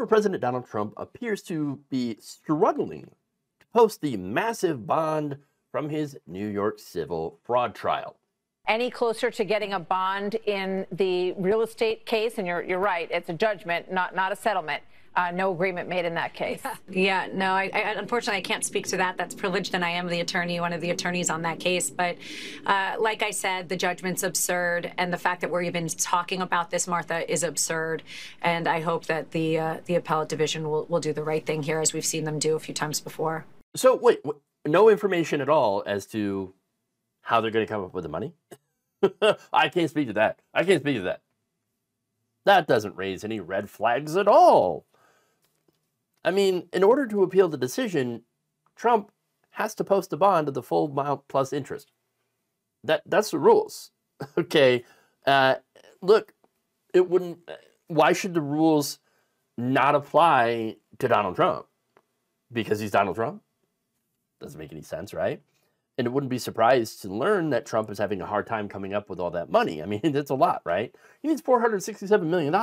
Former President Donald Trump appears to be struggling to post the massive bond from his New York civil fraud trial. Any closer to getting a bond in the real estate case? And you're right, it's a judgment, not a settlement. No agreement made in that case. Yeah, no, I unfortunately I can't speak to that. That's privileged, and I am the attorney, one of the attorneys on that case. But like I said, the judgment's absurd, and the fact that we're even talking about this, Martha, is absurd. And I hope that the appellate division will do the right thing here, as we've seen them do a few times before. So wait, no information at all as to how they're going to come up with the money? I can't speak to that. I can't speak to that. That doesn't raise any red flags at all. I mean, in order to appeal the decision, Trump has to post a bond of the full amount plus interest. That's the rules. Okay. Look, it wouldn't. Why should the rules not apply to Donald Trump? Because he's Donald Trump? Doesn't make any sense, right? And it wouldn't be surprised to learn that Trump is having a hard time coming up with all that money. I mean, it's a lot, right? He needs $467 million.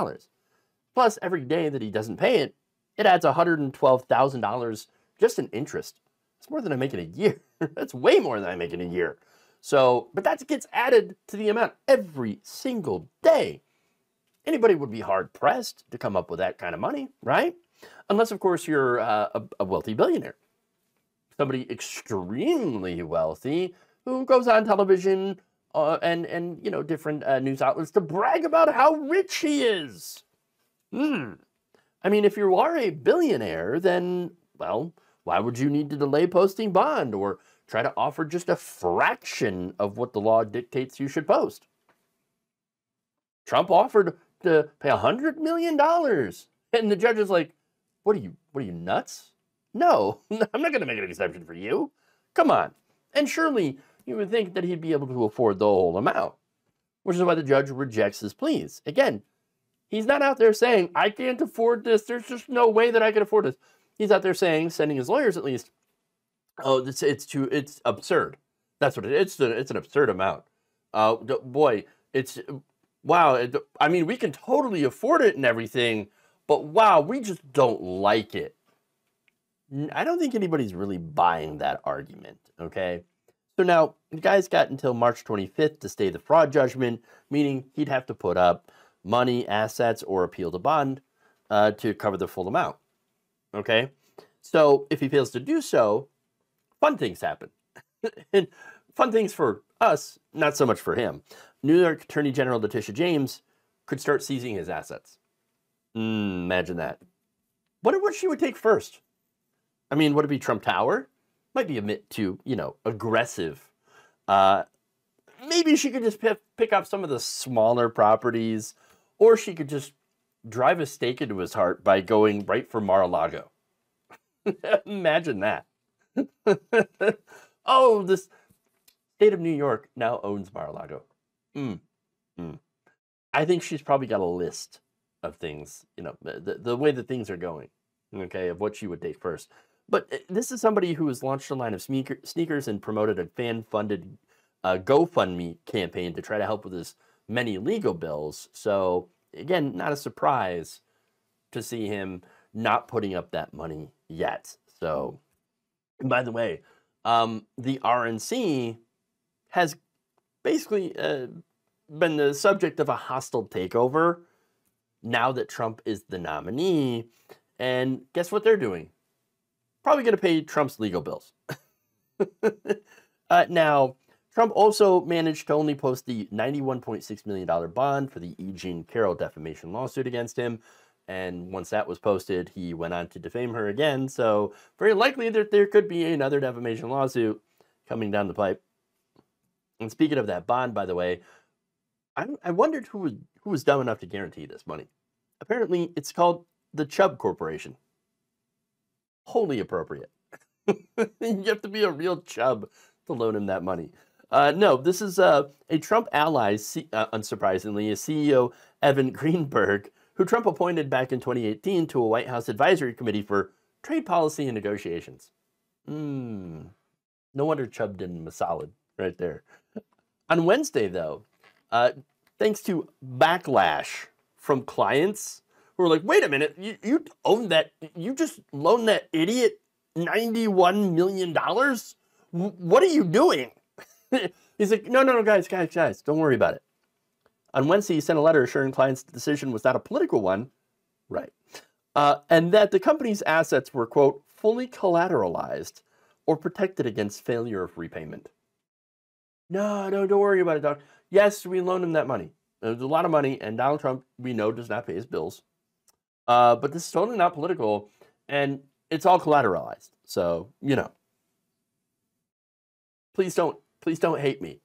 Plus, every day that he doesn't pay it, it adds $112,000 just in interest. It's more than I make in a year. That's way more than I make in a year. So, but that gets added to the amount every single day. Anybody would be hard-pressed to come up with that kind of money, right? Unless, of course, you're a wealthy billionaire. Somebody extremely wealthy who goes on television and you know, different news outlets to brag about how rich he is. I mean, if you are a billionaire, then, well, why would you need to delay posting bond or try to offer just a fraction of what the law dictates you should post? Trump offered to pay $100 million. And the judge is like, what are you nuts? No, I'm not going to make an exception for you. Come on. And surely you would think that he'd be able to afford the whole amount, which is why the judge rejects his pleas. Again, he's not out there saying, I can't afford this. There's just no way that I can afford this. He's out there saying, sending his lawyers at least, oh, it's absurd. That's what it is. It's an absurd amount. Boy, wow. I mean, we can totally afford it and everything, but wow, we just don't like it. I don't think anybody's really buying that argument, okay? So now, the guy's got until March 25th to stay the fraud judgment, meaning he'd have to put up money, assets, or appeal the bond to cover the full amount, okay? So if he fails to do so, fun things happen. And fun things for us, not so much for him. New York Attorney General Letitia James could start seizing his assets. Imagine that. Wonder what she would take first. I mean, would it be Trump Tower? Might be a bit too, you know, aggressive. Maybe she could just pick up some of the smaller properties, or she could just drive a stake into his heart by going right for Mar-a-Lago. Imagine that. Oh, this state of New York now owns Mar-a-Lago. I think she's probably got a list of things, you know, the way that things are going, okay, of what she would take first. But this is somebody who has launched a line of sneakers and promoted a fan-funded GoFundMe campaign to try to help with his many legal bills. So, again, not a surprise to see him not putting up that money yet. So, by the way, the RNC has basically been the subject of a hostile takeover now that Trump is the nominee. And guess what they're doing? Probably going to pay Trump's legal bills. Now, Trump also managed to only post the $91.6 million bond for the E. Jean Carroll defamation lawsuit against him. And once that was posted, he went on to defame her again. So very likely that there could be another defamation lawsuit coming down the pipe. And speaking of that bond, by the way, I wondered who was dumb enough to guarantee this money. Apparently, it's called the Chubb Corporation. Wholly appropriate. You have to be a real chub to loan him that money. No, this is a Trump ally, unsurprisingly, is CEO Evan Greenberg, who Trump appointed back in 2018 to a White House advisory committee for trade policy and negotiations. No wonder Chubb did him a solid right there. On Wednesday, though, thanks to backlash from clients who are like, wait a minute, you own that, you just loaned that idiot $91 million? What are you doing? He's like, no, guys, don't worry about it. On Wednesday, he sent a letter assuring clients the decision was not a political one, right? And that the company's assets were, quote, fully collateralized or protected against failure of repayment. No, don't worry about it, Doc. Yes, we loaned him that money. There's a lot of money, and Donald Trump, we know, does not pay his bills. But this is totally not political, and it's all collateralized. So, you know, please don't hate me.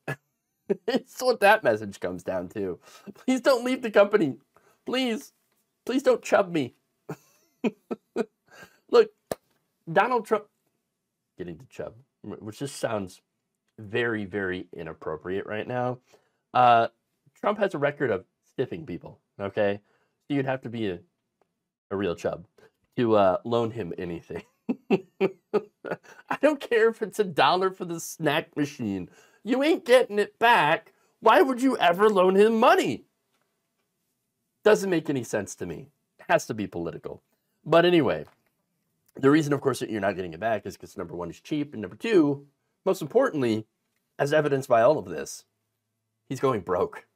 It's what that message comes down to. Please don't leave the company. Please don't chub me. Look, Donald Trump, getting to chub, which just sounds very, very inappropriate right now. Trump has a record of stiffing people, okay? So you'd have to be a real chub to loan him anything. I don't care if it's $1 for the snack machine. You ain't getting it back. Why would you ever loan him money? Doesn't make any sense to me. It has to be political. But anyway, the reason, of course, that you're not getting it back is because, number one, it's cheap, and number two, most importantly, as evidenced by all of this, he's going broke.